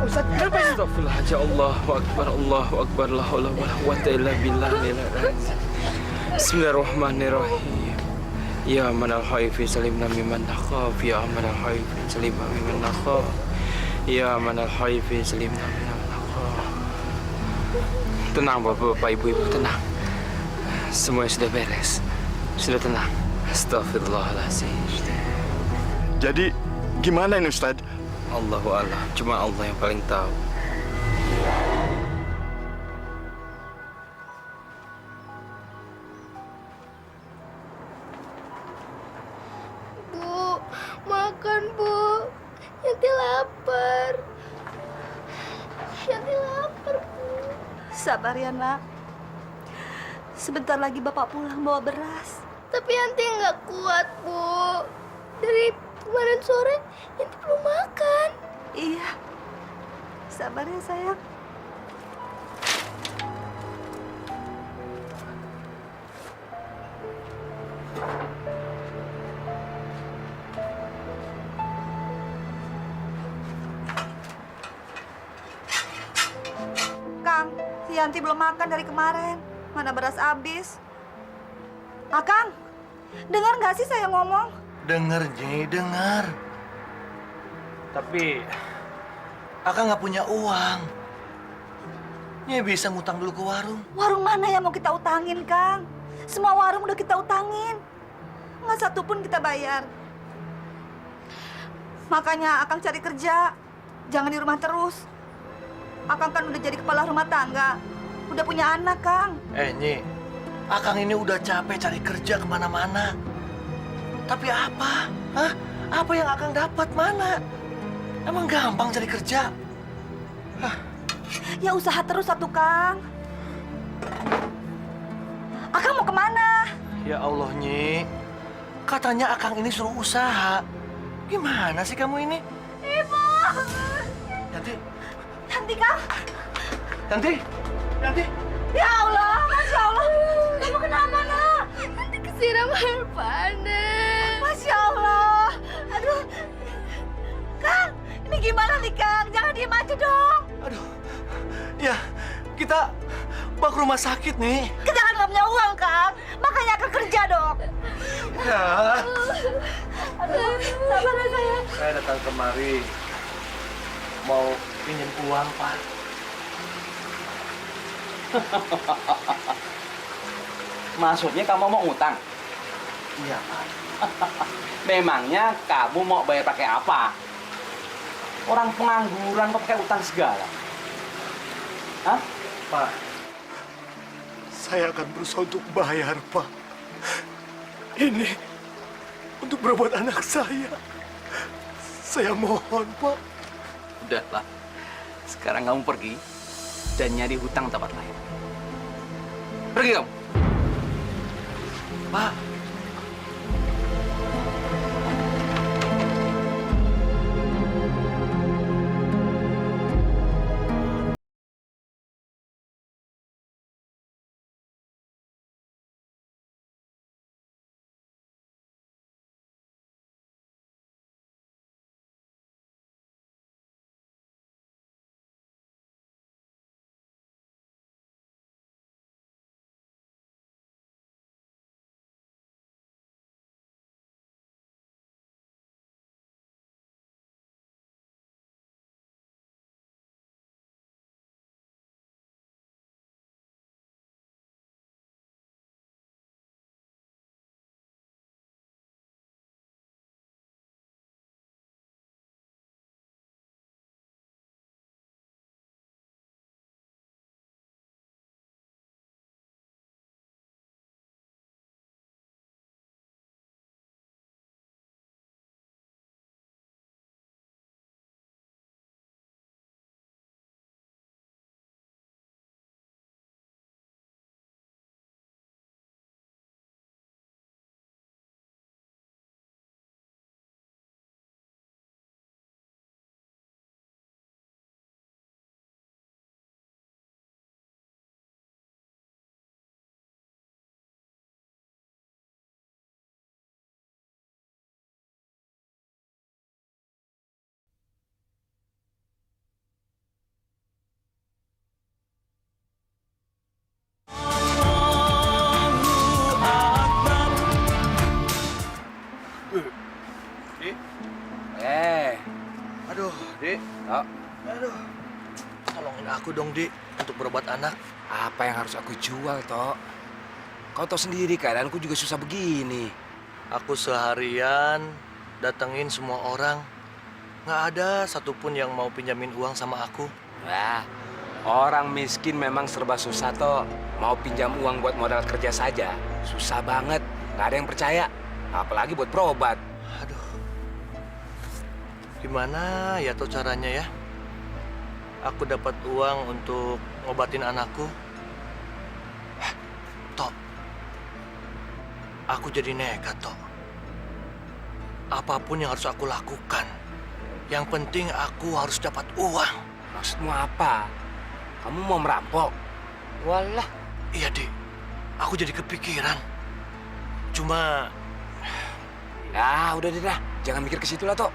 Ustaz, kenapa ini? Astagfirullahaladzim. Allahu Akbar, Allahu Akbar. La haula wala quwwata illa billah. Bismillahirrahmanirrahim. Ya manal khaifi salimna mimman nakhaf. Ya manal khaifi salimna mimman nakhaf. Ya manal khaifi salimna mimman nakhaf. Tenang bapak-bapak, ibu-ibu, tenang. Semuanya sudah beres. Sudah tenang. Astagfirullahaladzim. Jadi, gimana ini Ustaz? Allahu a'lam. Cuma Allah yang paling tahu. Bu, makan Bu. Yanti lapar. Yanti lapar Bu. Sabar ya, Nak. Sebentar lagi Bapak pulang bawa beras. Tapi Yanti nggak kuat Bu. Dari kemarin sore Yanti belum makan. Iya. Sabar ya, sayang. Kang, si Yanti belum makan dari kemarin. Mana beras habis. Akang, dengar nggak sih saya ngomong? Dengar, Nyi, dengar. Tapi Akang nggak punya uang. Nyi bisa ngutang dulu ke warung. Warung mana yang mau kita utangin, Kang? Semua warung udah kita utangin. Nggak satu pun kita bayar. Makanya Akang cari kerja. Jangan di rumah terus. Akang kan udah jadi kepala rumah tangga. Udah punya anak, Kang. Nyi, Akang ini udah capek cari kerja kemana-mana. Tapi apa? Hah? Apa yang Akang dapat mana? Emang gampang cari kerja? Ya usaha terus satu, Kang. Akang mau kemana? Ya Allah, Nyi. Katanya Akang ini suruh usaha. Gimana sih kamu ini? Ibu! Yanti, Yanti, Kang. Yanti, Yanti. Ya Allah, Masya Allah. Kamu kenapa, Nak? Yanti kesiram air panas. Masya Allah. Aduh. Kang, ini gimana nih, Kang? Jangan diem aja dong. Aduh, ya kita bawa ke rumah sakit nih. Kita kan nggak punya uang, Kang. Makanya akan kerja dong. Ya, Aduh, sabar ya, sayang. saya datang kemari mau pinjam uang, Pak. Maksudnya kamu mau ngutang? Iya, Pak. Memangnya kamu mau bayar pakai apa? Orang pengangguran kok pakai utang segala? Hah? Pak, Saya akan berusaha untuk bayar, Pak. Ini untuk berobat anak saya. Saya mohon, Pak. Udahlah. Sekarang kamu pergi dan nyari hutang tempat lain. Pergi kamu. Pak, aku dong, Dik, untuk berobat anak. Apa yang harus aku jual, Tok? Kau tahu sendiri keadaanku juga susah begini. Aku seharian datengin semua orang. Nggak ada satupun yang mau pinjamin uang sama aku. Wah, orang miskin memang serba susah, Tok. Mau pinjam uang buat modal kerja saja, susah banget. Nggak ada yang percaya, apalagi buat berobat. Aduh, gimana ya tuh caranya ya? Aku dapat uang untuk ngobatin anakku. Tok, aku jadi nekat, Tok. Apapun yang harus aku lakukan, yang penting aku harus dapat uang. Maksudmu apa? Kamu mau merampok? Walah, Iya, Dik. Aku jadi kepikiran. Cuma, ya udah deh dah. Jangan mikir ke situ lah, Tok.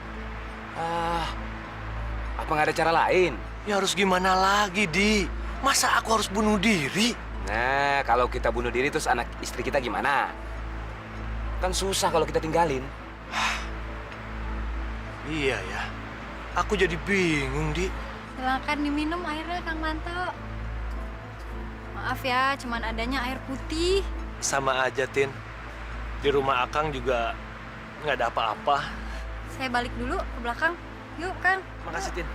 Apa nggak ada cara lain? ya harus gimana lagi, Di? Masa aku harus bunuh diri? Nah, kalau kita bunuh diri terus anak istri kita gimana? Kan susah kalau kita tinggalin. Iya ya. Aku jadi bingung, Di. Silakan diminum airnya, Kang Manto. Maaf ya, cuman adanya air putih. Sama aja, Tin. Di rumah Akang juga nggak ada apa-apa. Saya balik dulu ke belakang. Yuk, Kang. Makasih, Tin.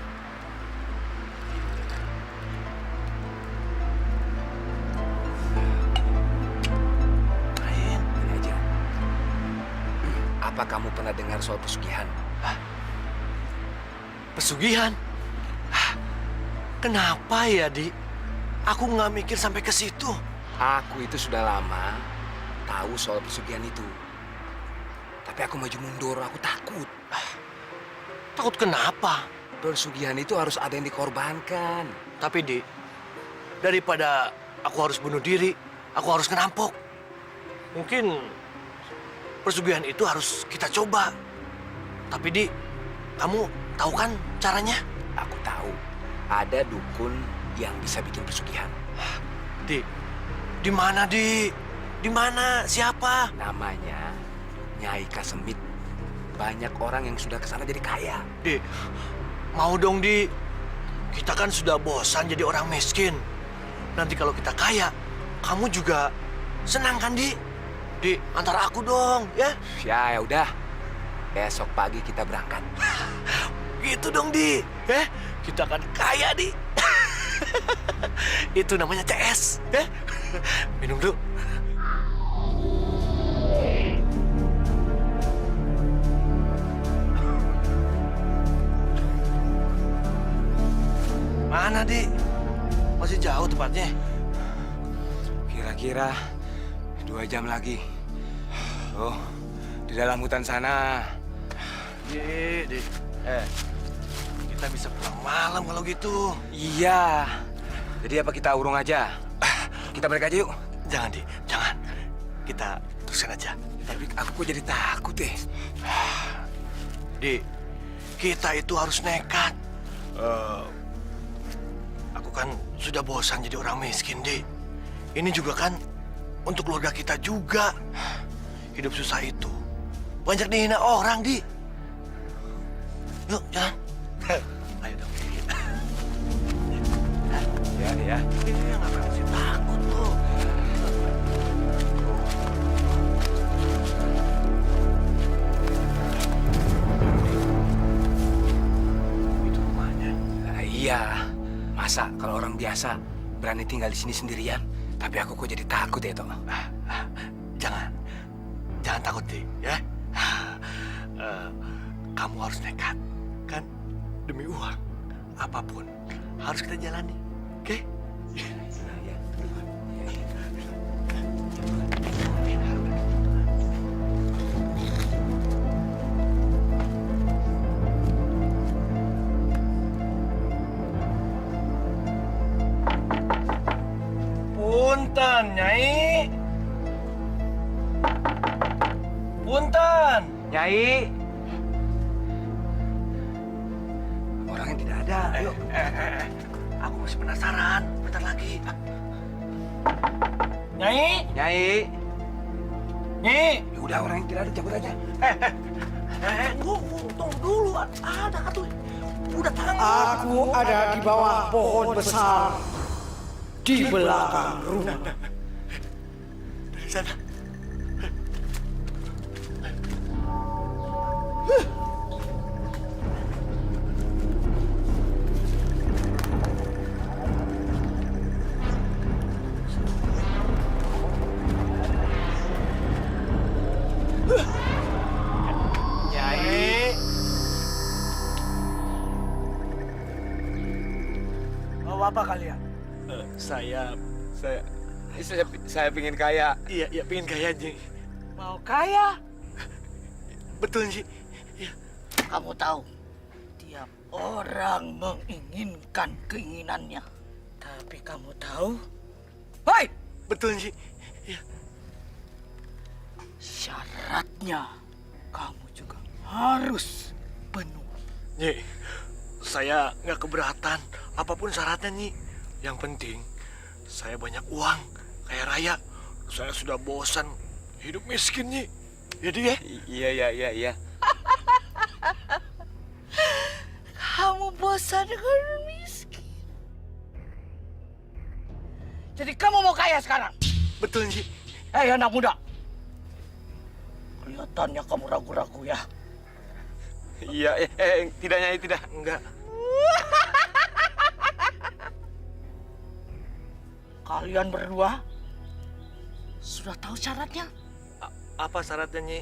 Lain, ini aja. Apa kamu pernah dengar soal pesugihan? Pesugihan? Kenapa ya, Di? Aku nggak mikir sampai ke situ. Aku itu sudah lama tahu soal pesugihan itu. Tapi aku maju mundur, aku takut. Takut kenapa? Pesugihan itu harus ada yang dikorbankan. Tapi, Di, daripada aku harus bunuh diri, aku harus ngerampok. Mungkin pesugihan itu harus kita coba. Tapi, Di, kamu tahu kan caranya? Aku tahu, ada dukun yang bisa bikin pesugihan. Di mana, Di? Di mana? Siapa? Namanya Nyai Kasemit. Banyak orang yang sudah kesana jadi kaya. Di, mau dong, Di. Kita kan sudah bosan jadi orang miskin. Nanti kalau kita kaya, kamu juga senang kan, Di? Di, antar aku dong, ya? Ya udah, besok pagi kita berangkat. Gitu dong, Di. Kita akan kaya, Di. Itu namanya CS, ya? Minum dulu. Mana, Di? Masih jauh tempatnya. Kira-kira 2 jam lagi. Oh, di dalam hutan sana. Di. Kita bisa pulang malam kalau gitu. Iya. Jadi apa kita urung aja? Kita balik aja yuk. Jangan, Di. Jangan. Kita teruskan aja. Tapi aku kok jadi takut deh. Di, kita itu harus nekat. Aku kan sudah bosan jadi orang miskin, Di. Ini juga kan untuk keluarga kita juga. Hidup susah itu banyak dihina orang, Di. Yuk, jalan. Ayo dong, Di. Ya. Iya, ngapain sih takut lo? Itu rumahnya. Nah, iya. Masa kalau orang biasa berani tinggal di sini sendirian? Tapi aku kok jadi takut ya, Tok. Jangan takut, Di, ya. Kamu harus nekat, kan? Demi uang, apapun harus kita jalani, oke? Punten, Nyai. Punten. Nyai. Orangnya tidak ada. Ayo. Aku masih penasaran. Bentar lagi. Nyai. Nyai. Nyai. Ya udah, orangnya tidak ada, cabut aja. Tunggu dulu. Ada tuh. Udah tahu. Aku ada di bawah pohon besar di belakang rumah. Dari sana. Nyai. Mau apa kalian? Saya Saya pingin kaya. iya pengen kaya Nyi. Mau kaya? Betul Nyi. Kamu tahu, tiap orang menginginkan keinginannya. Tapi kamu tahu, hei, Betul Nyi. syaratnya kamu juga harus penuh. Nyi, saya nggak keberatan apapun syaratnya Nyi. Yang penting saya banyak uang, kaya raya. Saya sudah bosan hidup miskin Nyi. Jadi ya? Iya. Kamu bosan dengan miskin. Jadi kamu mau kaya sekarang? Betul Nyi. Hei anak muda, kelihatannya kamu ragu-ragu ya. Iya, tidak Nyai, tidak. Enggak. Kalian berdua sudah tahu syaratnya? Apa syaratnya Nyi?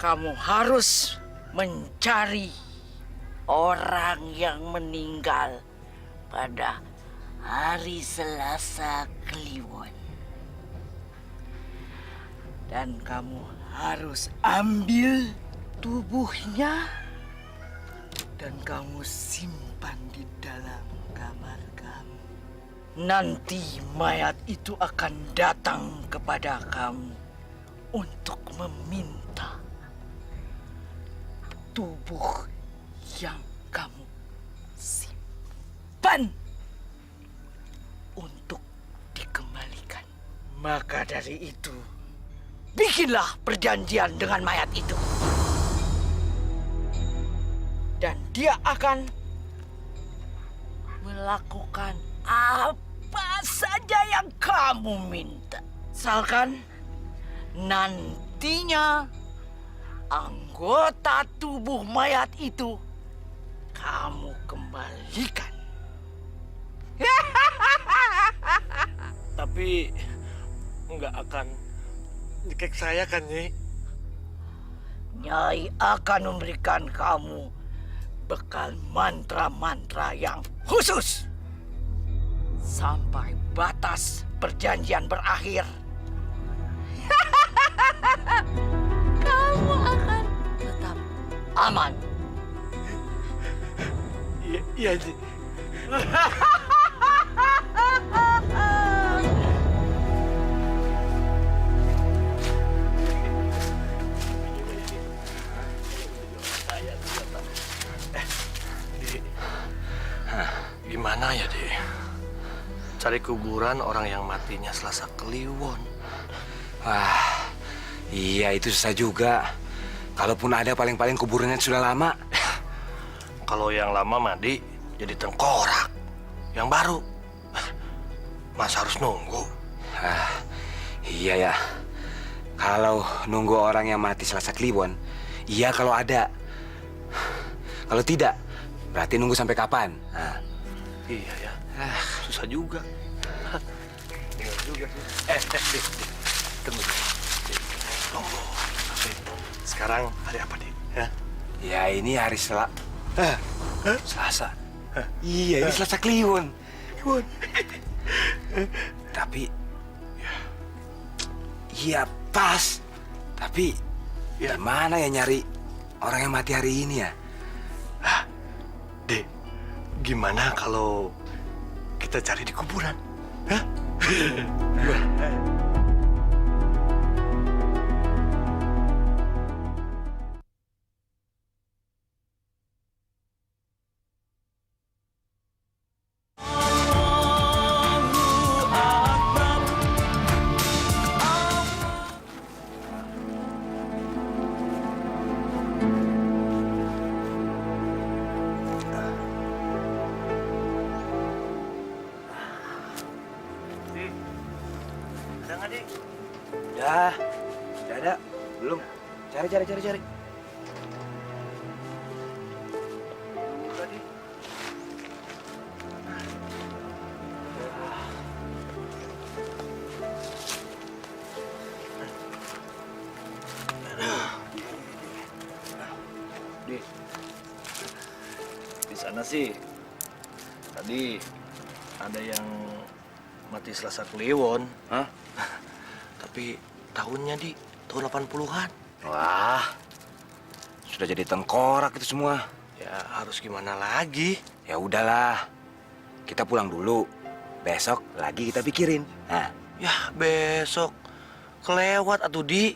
Kamu harus mencari orang yang meninggal pada hari Selasa Kliwon. Dan kamu harus ambil tubuhnya dan kamu simpan di dalam kamar kamu. Nanti mayat itu akan datang kepada kamu untuk meminta tubuh yang kamu simpan untuk dikembalikan. Maka dari itu, bikinlah perjanjian dengan mayat itu. Dan dia akan melakukan apa saja yang kamu minta. Misalkan nantinya anggota tubuh mayat itu kamu kembalikan. Tapi nggak akan nyekek saya kan Nyi? Nyai akan memberikan kamu bekal mantra-mantra yang khusus sampai batas perjanjian berakhir. Kamu akan tetap aman. Iya Nyi. Gimana ya, Dek? Cari kuburan orang yang matinya Selasa Kliwon. Wah, iya itu susah juga. Kalaupun ada paling-paling kuburannya sudah lama. Kalau yang lama mati jadi tengkorak. Yang baru, masa harus nunggu? Iya ya. Kalau nunggu orang yang mati Selasa Kliwon, iya kalau ada. Kalau tidak, berarti nunggu sampai kapan? Iya ya, susah juga. Benar juga sih. Dik. Tunggu. Tunggu. Sekarang hari apa, Dik? Ya ini hari Selasa. Iya ini Selasa Kliwon. Tapi, iya pas. Tapi, gimana ya nyari orang yang mati hari ini ya? Dek, gimana kalau kita cari di kuburan? Udah. Sudah ada? Belum? Cari. Di sana sih tadi ada yang mati Selasa Kliwon. Hah? Tapi tahunnya tahun 80-an. Wah, sudah jadi tengkorak itu semua. Ya harus gimana lagi? Ya udahlah, kita pulang dulu. Besok lagi kita pikirin. Nah, Ya besok kelewat atuh Di.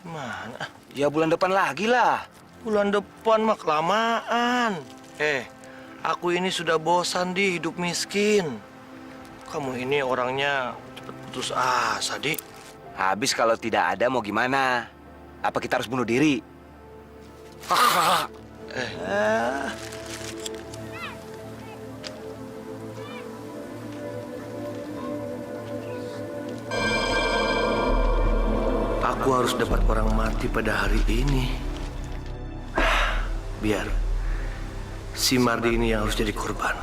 Mana? ya bulan depan lagi lah. Bulan depan mah kelamaan. Aku ini sudah bosan Di hidup miskin. Kamu ini orangnya cepet putus asa Di. Habis kalau tidak ada mau gimana? Apa kita harus bunuh diri? Aku harus dapat orang mati pada hari ini. Biar si Mardi ini yang harus jadi korban.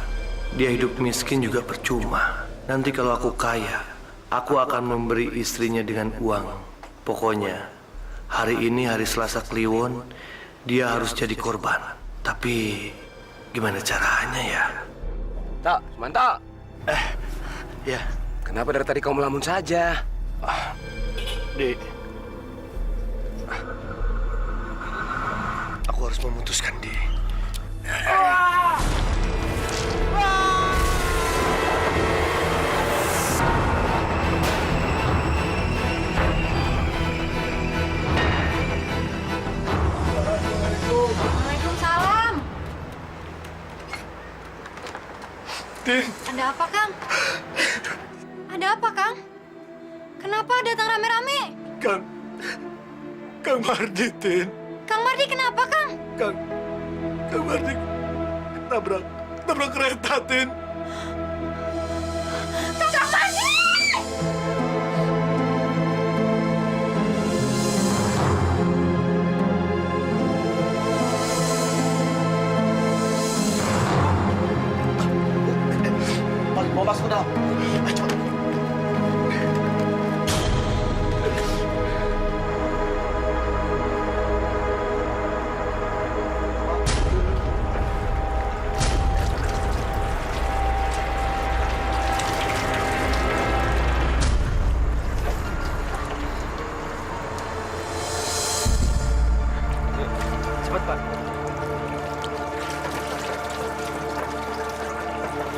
Dia hidup miskin juga percuma. Nanti kalau aku kaya, aku akan memberi istrinya dengan uang. Pokoknya hari ini hari Selasa Kliwon, dia harus jadi korban. Tapi gimana caranya ya? Tak, mantap. Ya, Kenapa dari tadi kau melamun saja? Di. Aku harus memutuskan, Di. Waalaikumsalam. Tin, Ada apa, Kang? Ada apa, Kang? Kenapa datang rame-rame? Kang Mardi, Tin. Kang Mardi kenapa, Kang? Kang Mardi tabrak kereta, Tin. Kang Mardi! Mau masuk ke dalam. Ayo, cepat. Cepat, Pak.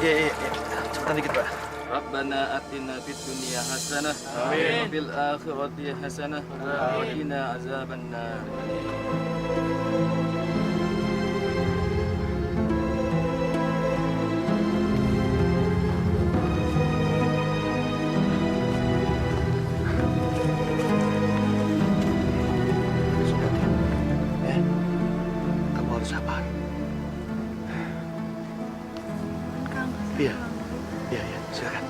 Iya. Cepetan dikit, Pak. Rabbana atina fid dunya hasanah wa fil akhirati hasanah wa qina azabannar. Kamu harus sabar. Kang, Iya, silakan.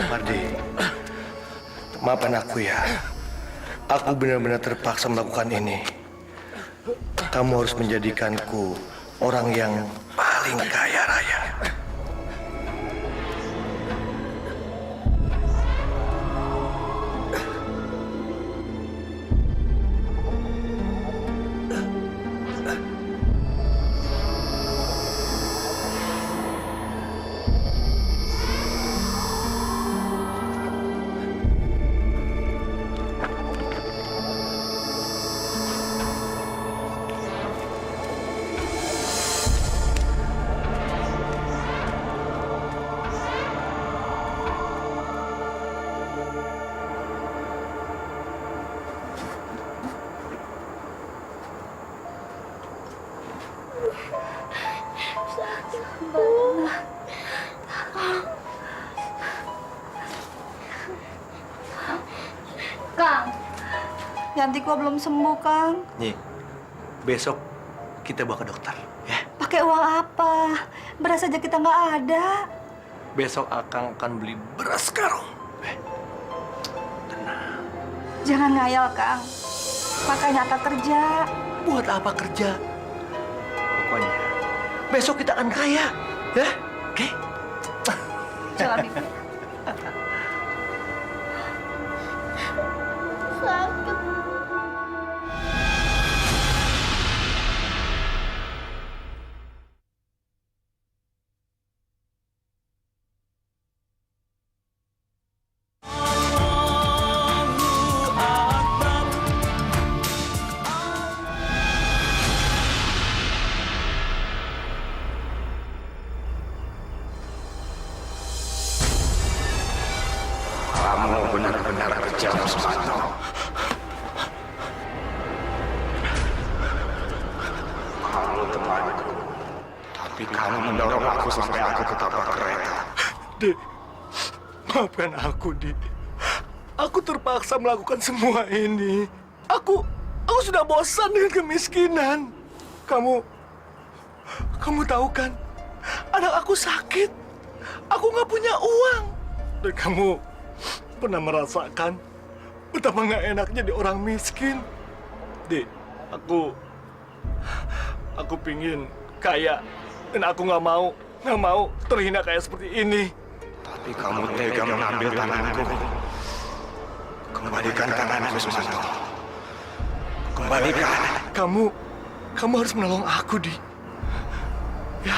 Mardi, maafkan aku ya. Aku benar-benar terpaksa melakukan ini. Kamu harus menjadikanku orang yang paling kaya raya. Yanti gua belum sembuh, Kang. Nyi, besok kita bawa ke dokter, ya. Pakai uang apa? Beras aja kita nggak ada. Besok Akang akan beli beras karung. Jangan ngayal, Kang. Makanya Akang kerja. Buat apa kerja? Pokoknya besok kita akan kaya, ya? Oke? Jangan mikir. Sakit. Kamu benar-benar kejam, Susanto. Kamu temanku, tapi kamu mendorong aku sampai aku ketabrak kereta. Dek, maafkan aku, Dik. Aku terpaksa melakukan semua ini. Aku sudah bosan dengan kemiskinan. Kamu tahu kan, anak aku sakit. Aku nggak punya uang. Dan kamu pernah merasakan betapa nggak enaknya di orang miskin. Dek, aku pingin kaya, dan aku nggak mau terhina kayak seperti ini. Tapi kamu tega mengambil tanganku. Kembalikan tanganku, Susanto. Kembalikan. Kamu harus menolong aku, Di. Ya,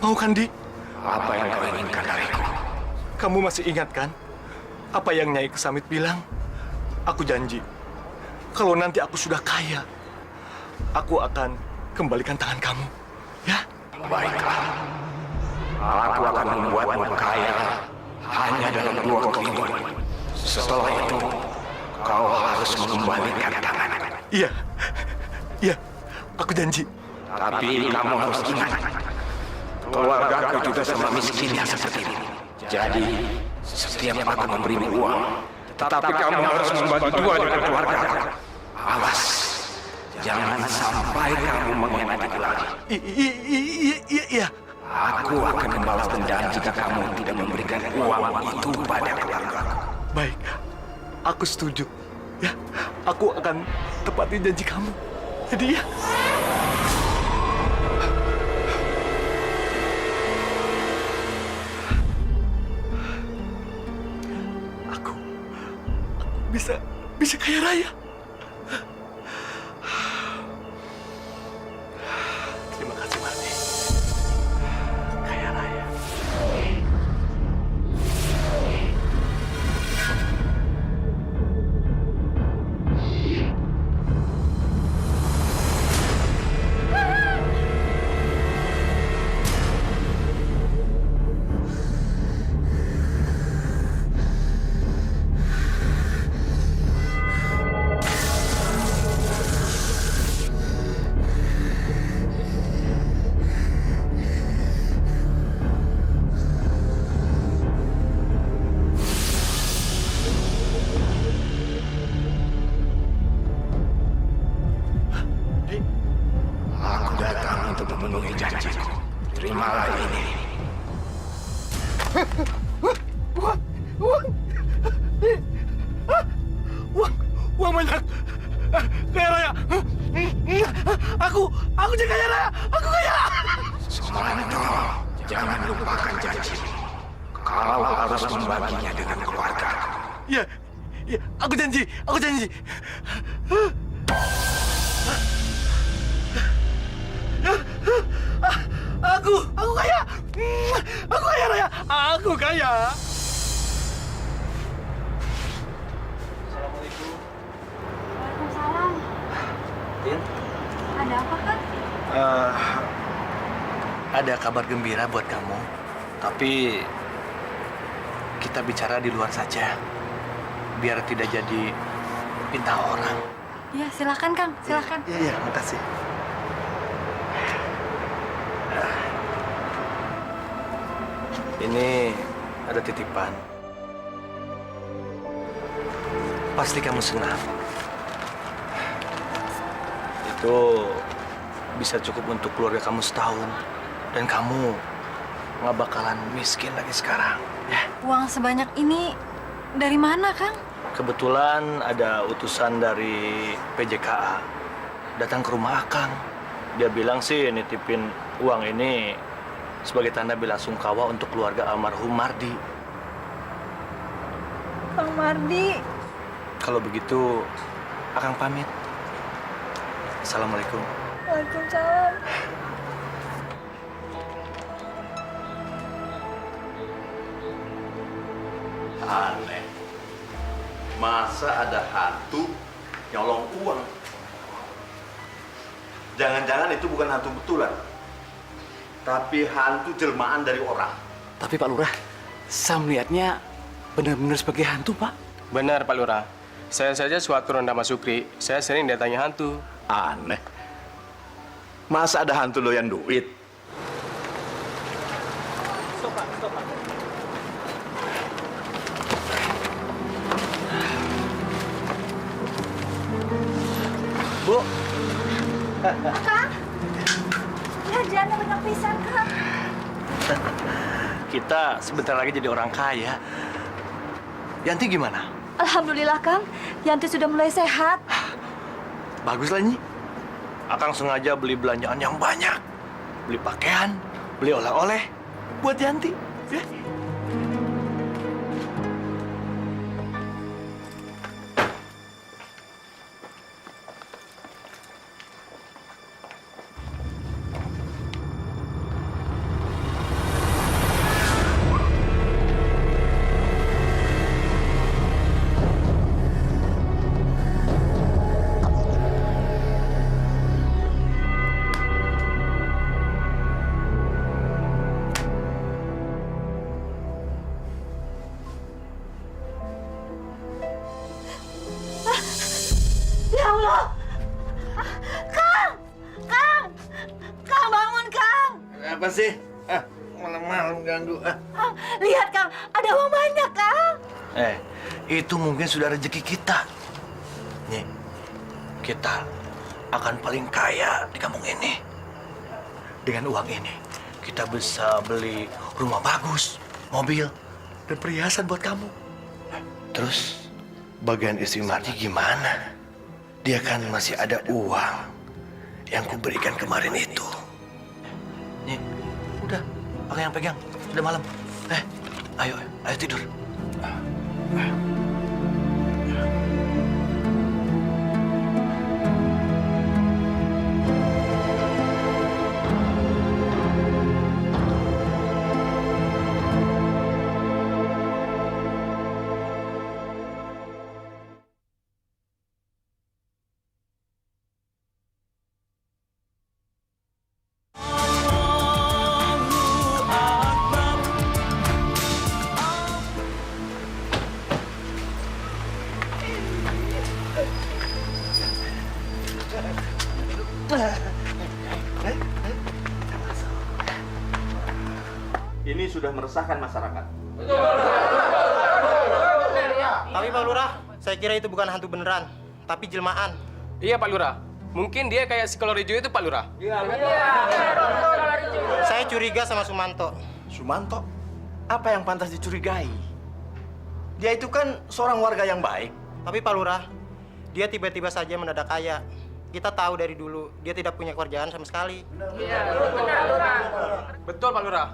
mau kan, Di? Apa yang kau inginkan dariku? Kamu masih ingat kan apa yang Nyai Kesamit bilang? Aku janji, kalau nanti aku sudah kaya, aku akan kembalikan tangan kamu. Ya? Baiklah. Aku akan membuatmu kaya hanya dalam 2 minggu. Setelah itu, kau harus mengembalikan tangan. Iya, aku janji. Tapi kamu harus ingat, keluargaku juga sama miskinnya seperti ini. Jadi, setiap aku memberimu uang, tetapi kamu harus membagi 2 dengan keluarga. Awas, jangan sampai kamu mengkhianati lagi. Iya. Aku akan membalas dendam jika kamu tidak memberikan uang itu pada keluargaku. Baik, aku setuju. Ya, aku akan tepati janji kamu. Jadi ya. Aku bisa kaya raya. Terima kasih, Marni. Kaya raya. Aku datang untuk memenuhi janjiku. Terimalah ini. Uang banyak. Kaya raya. Aku jadi kaya raya. Aku kaya. Sumanto, jangan lupakan janji. Kau harus membaginya dengan keluarga. Iya. Aku janji. Aku kaya. Aku kaya raya. Aku kaya. Waalaikumsalam. Ada apa, Kak? Ada kabar gembira buat kamu. Tapi kita bicara di luar saja. Biar tidak jadi pinta orang. Iya, silakan, Kang. Silakan. Iya, makasih. Ini ada titipan. Pasti kamu senang. itu bisa cukup untuk keluarga kamu setahun. Dan kamu nggak bakalan miskin lagi sekarang, ya. Uang sebanyak ini dari mana, Kang? Kebetulan ada utusan dari PJKA datang ke rumah Akang. Dia bilang sih nitipin uang ini sebagai tanda bela sungkawa untuk keluarga almarhum Mardi. Kang Mardi. Kalau begitu, Akang pamit. Assalamualaikum. Waalaikumsalam. Aneh. Masa ada hantu nyolong uang? Jangan-jangan itu bukan hantu betulan, tapi hantu jelmaan dari orang. Tapi Pak Lurah, saya melihatnya benar-benar sebagai hantu, Pak. Benar, Pak Lurah. Saya saja suatu ronda Mas Sukri, saya sering datangi hantu. Aneh. Masa ada hantu doyan duit? Bu, Kang, ya jangan banyak pisan, Kang. kita sebentar lagi jadi orang kaya. Yanti gimana? Alhamdulillah, Kang. Yanti sudah mulai sehat. Bagus lah, Nyi. Akang sengaja beli belanjaan yang banyak. Beli pakaian, beli oleh-oleh buat Yanti. Ya. Ya Allah! Kang! Kang! Kang, bangun, Kang! Apa sih? Malam-malam ganggu. Lihat, Kang. Ada uang banyak, Kang. Itu mungkin sudah rezeki kita. Nih, kita akan paling kaya di kampung ini. Dengan uang ini, kita bisa beli rumah bagus, mobil, dan perhiasan buat kamu. Terus, bagian istri Mardi gimana? Dia kan masih ada uang yang kuberikan kemarin itu. Nih, udah, pakai yang pegang. Sudah malam. Ayo tidur. Ini sudah meresahkan masyarakat. Tapi Pak Lurah, saya kira itu bukan hantu beneran, tapi jelmaan. Iya, Pak Lurah. Mungkin dia kayak si kolor hijau itu, Pak Lurah. Saya curiga sama Sumanto. Sumanto? Apa yang pantas dicurigai? Dia itu kan seorang warga yang baik. Tapi Pak Lurah, dia tiba-tiba saja mendadak kaya. Kita tahu dari dulu, dia tidak punya kerjaan sama sekali. Betul, Pak Lurah.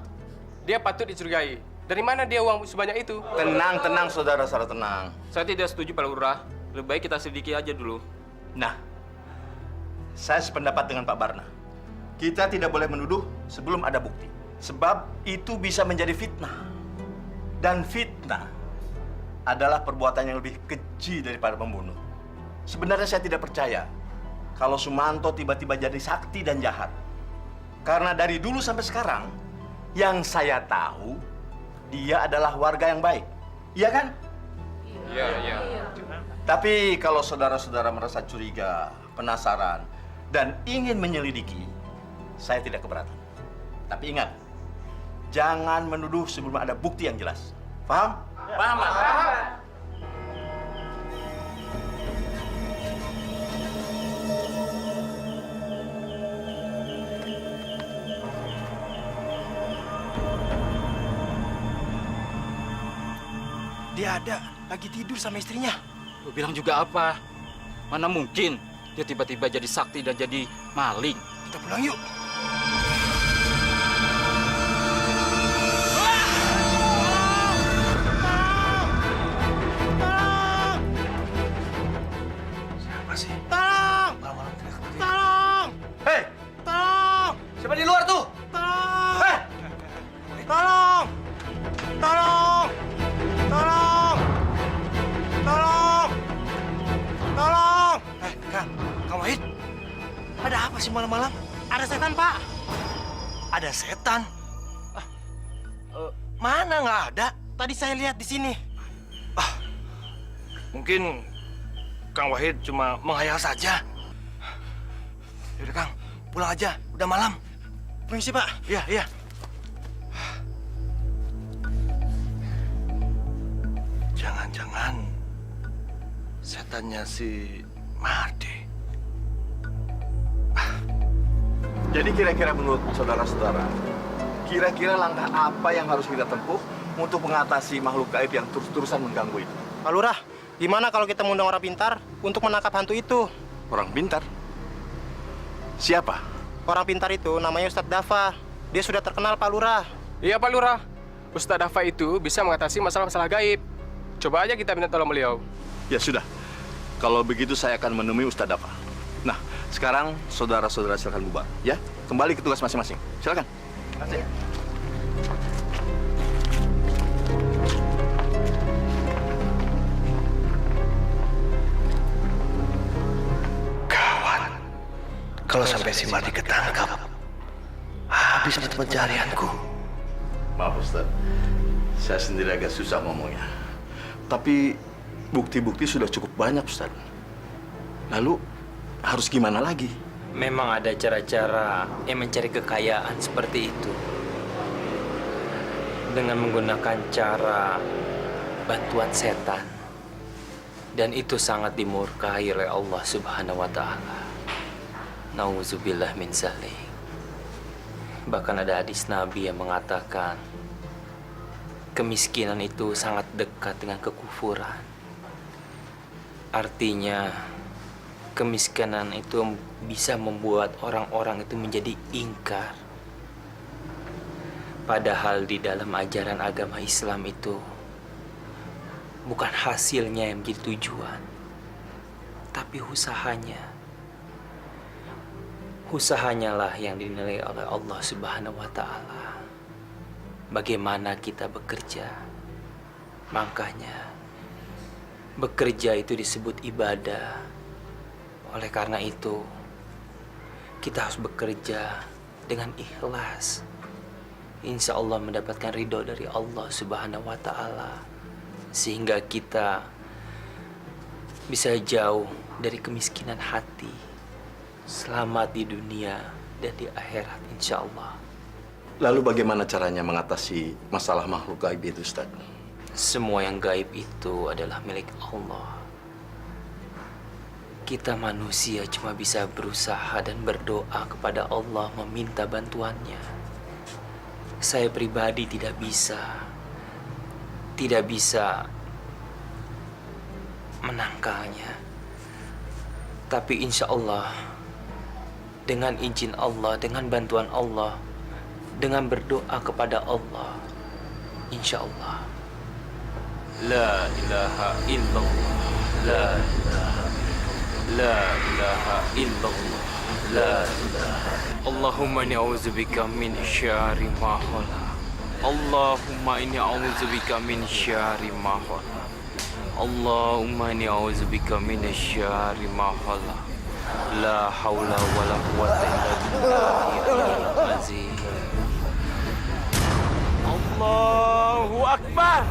Dia patut dicurigai. Dari mana dia uang sebanyak itu? Tenang, saudara-saudara, tenang. Saya tidak setuju, Pak Lurah. Lebih baik kita selidiki aja dulu. Nah, saya sependapat dengan Pak Barna. Kita tidak boleh menuduh sebelum ada bukti. Sebab itu bisa menjadi fitnah. Dan fitnah adalah perbuatan yang lebih keji daripada membunuh. Sebenarnya saya tidak percaya kalau Sumanto tiba-tiba jadi sakti dan jahat. Karena dari dulu sampai sekarang, yang saya tahu, dia adalah warga yang baik. Iya kan? Iya. Tapi kalau saudara-saudara merasa curiga, penasaran, dan ingin menyelidiki, saya tidak keberatan. Tapi ingat, jangan menuduh sebelum ada bukti yang jelas. Paham? Paham. Dia ada, lagi tidur sama istrinya. Lu bilang juga apa? Mana mungkin dia tiba-tiba jadi sakti dan jadi maling. Kita pulang yuk. Siapa sih? Tolong! Malam-malam teriak-teriak. Tolong! Hei! Tolong! Siapa di luar tuh? Tolong! Hei! Tolong! Tolong! Tolong! Tolong! Tolong! Kang Wahid. Ada apa sih malam-malam? Ada setan, Pak. Ada setan. Mana nggak ada? Tadi saya lihat di sini. Mungkin Kang Wahid cuma menghayal saja. Yaudah Kang, pulang aja. Udah malam. Permisi, Pak. Iya, iya. Jangan-jangan setannya si Mardi. Jadi kira-kira menurut saudara-saudara, kira-kira langkah apa yang harus kita tempuh untuk mengatasi makhluk gaib yang terus-terusan mengganggu itu? Pak Lurah, gimana kalau kita mengundang orang pintar untuk menangkap hantu itu? Orang pintar? Siapa? Orang pintar itu namanya Ustadz Dafa. Dia sudah terkenal, Pak Lurah. Iya, Pak Lurah. Ustadz Dafa itu bisa mengatasi masalah-masalah gaib. Coba aja kita minta tolong beliau. Ya sudah, kalau begitu saya akan menemui Ustadz Dafa. Nah, sekarang saudara-saudara silakan bubar, ya. Kembali ke tugas masing-masing. Silakan. Terima kasih. Gawat. Kalau sampai si Mardi ketangkap, habis mata pencarianku. Maaf Ustaz, saya sendiri agak susah ngomongnya. Tapi bukti-bukti sudah cukup banyak Ustaz. Lalu harus gimana lagi? Memang ada cara-cara yang mencari kekayaan seperti itu. Dengan menggunakan cara bantuan setan. Dan itu sangat dimurkai oleh Allah Subhanahu wa Ta'ala. Nauzubillah min zalik. Bahkan ada hadis Nabi yang mengatakan kemiskinan itu sangat dekat dengan kekufuran. Artinya kemiskinan itu bisa membuat orang-orang itu menjadi ingkar. Padahal di dalam ajaran agama Islam itu bukan hasilnya yang menjadi tujuan, tapi usahanya. Usahanya lah yang dinilai oleh Allah Subhanahu wa Ta'ala. Bagaimana kita bekerja. Makanya bekerja itu disebut ibadah. Oleh karena itu, kita harus bekerja dengan ikhlas. Insya Allah mendapatkan ridho dari Allah Subhanahu wa Ta'ala. Sehingga kita bisa jauh dari kemiskinan hati. Selamat di dunia dan di akhirat insya Allah. Lalu bagaimana caranya mengatasi masalah makhluk gaib itu Ustaz? Semua yang gaib itu adalah milik Allah. Kita manusia cuma bisa berusaha dan berdoa kepada Allah meminta bantuannya. Saya pribadi tidak bisa menangkalnya. Tapi insya Allah, dengan izin Allah, dengan bantuan Allah, dengan berdoa kepada Allah, insya Allah. La ilaha illallah, la ilaha La ilaha illallah, la ilaha. Allahumma inni a'udzubika min syarri ma khalaq. Allahumma inni a'udzubika min syarri ma khalaq. Allahumma inni a'udzubika min syarri ma khalaq. La haula wala quwwata illa billahil azim. Allahu akbar.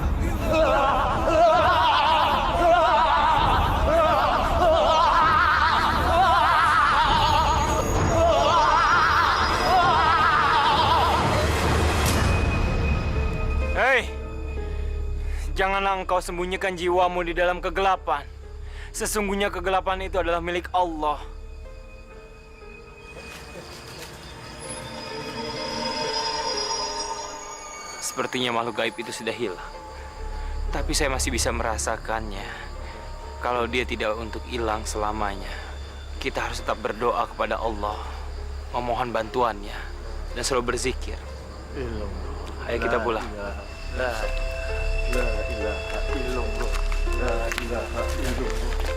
Hei, janganlah engkau sembunyikan jiwamu di dalam kegelapan. Sesungguhnya kegelapan itu adalah milik Allah. Sepertinya makhluk gaib itu sudah hilang. Tapi saya masih bisa merasakannya. Kalau dia tidak untuk hilang selamanya, kita harus tetap berdoa kepada Allah, memohon bantuannya, dan selalu berzikir. Ayo kita pulang. La ilaha illallah. La ilaha illallah.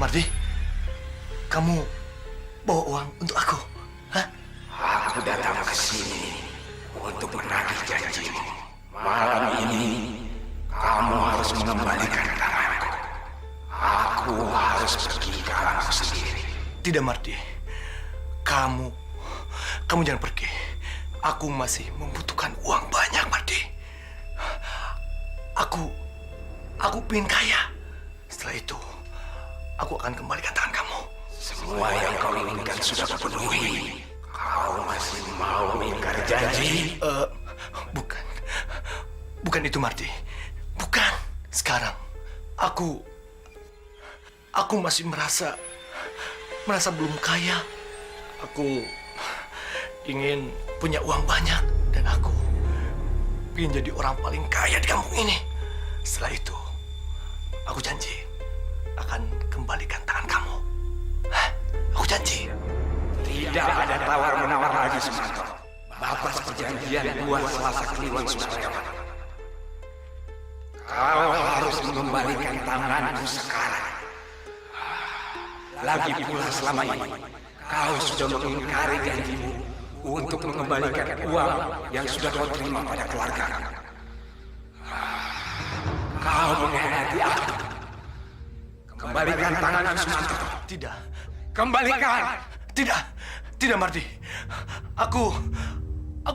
Mardi, kamu bawa uang untuk aku? Hah? Aku datang ke sini untuk menagih janjimu. Malam ini kamu harus mengembalikan tanganku. Aku harus pergi ke alamku sendiri. Tidak, Mardi. Kamu jangan pergi. Aku masih membutuhkan uang banyak, Mardi. Aku pengen kaya. Setelah itu, aku akan kembalikan tangan kamu. Semua yang kau inginkan sudah kupenuhi. Kau masih mau mengingkari janji? Bukan itu, Mardi. Bukan. Sekarang, aku masih merasa belum kaya. Aku ingin punya uang banyak dan aku ingin jadi orang paling kaya di kampung ini. Setelah itu, aku janji akan kembalikan tangan kamu. Hah? Aku janji. Tidak ada tawar-menawar lagi, Sumanto. Batas perjanjian dua Selasa Kliwon sudah lewat. Kau harus mengembalikan tanganku sekarang. Lagi pula selama ini, kau sudah mengingkari janjimu untuk mengembalikan uang yang sudah kau terima pada keluarga. Kau mengkhianati aku. Kembalikan tanganku, Sumanto. Tidak. Kembalikan. Tidak, Mardi. Aku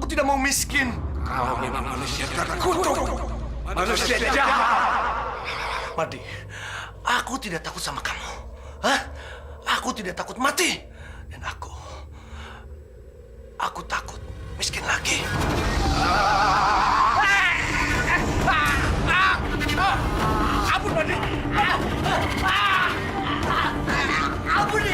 tidak mau miskin. Kau memang manusia terkutuk. Manusia jahat. Mardi, aku tidak takut sama kamu. Hah? Aku tidak takut mati. Dan aku takut miskin lagi. Ampun, Mardi. Ampun, nih.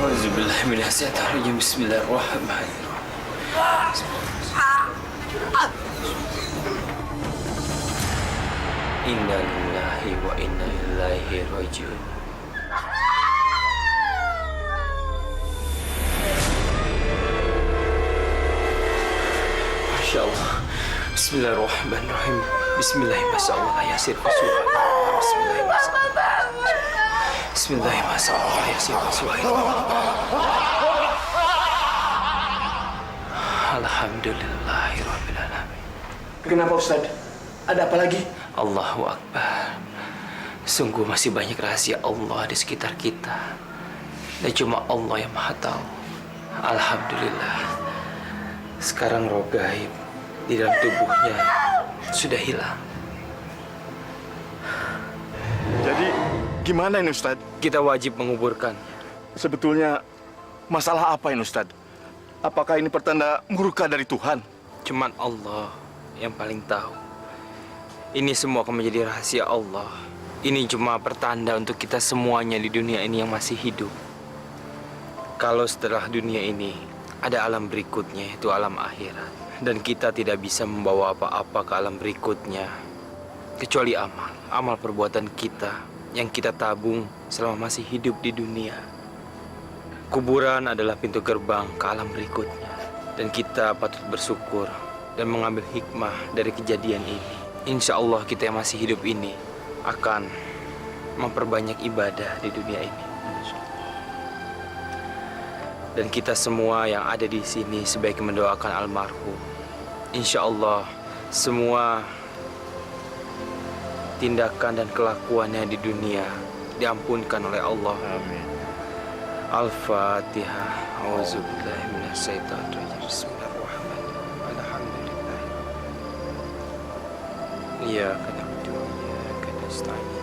Auzubillahiminasyaitonirrajim. Bismillahirrahmanirrahim. Inna lillahi wa inna ilaihi rajiun. Masya Allah. Bismillahirrahmanirrahim. Bismillahirrahmanirrahim. Bismillahirrahmanirrahim. Alhamdulillahirabbil alamin. Kenapa, Ustaz? Ada apa lagi? Allahu Akbar. Sungguh masih banyak rahasia Allah di sekitar kita. Dan cuma Allah yang Maha Tahu. Alhamdulillah. Sekarang roh gaib di dalam tubuhnya sudah hilang. Jadi gimana ini, Ustaz? Kita wajib menguburkan. Sebetulnya masalah apa ini, Ustaz? Apakah ini pertanda murka dari Tuhan? Cuman Allah yang paling tahu. Ini semua akan menjadi rahasia Allah. Ini cuma pertanda untuk kita semuanya di dunia ini yang masih hidup. Kalau setelah dunia ini ada alam berikutnya, itu alam akhirat. Dan kita tidak bisa membawa apa-apa ke alam berikutnya kecuali amal perbuatan kita yang kita tabung selama masih hidup di dunia. Kuburan adalah pintu gerbang ke alam berikutnya. Dan kita patut bersyukur dan mengambil hikmah dari kejadian ini. Insya Allah kita yang masih hidup ini akan memperbanyak ibadah di dunia ini. Dan kita semua yang ada di sini sebaiknya mendoakan almarhum. Insya Allah semua tindakan dan kelakuannya di dunia diampunkan oleh Allah. Amin. Al-Fatihah. Auzubillahi minasyaitonirrajim. Bismillahirrahmanirrahim. Alhamdulillah. Iyyaka na'budu wa iyyaka nasta'in.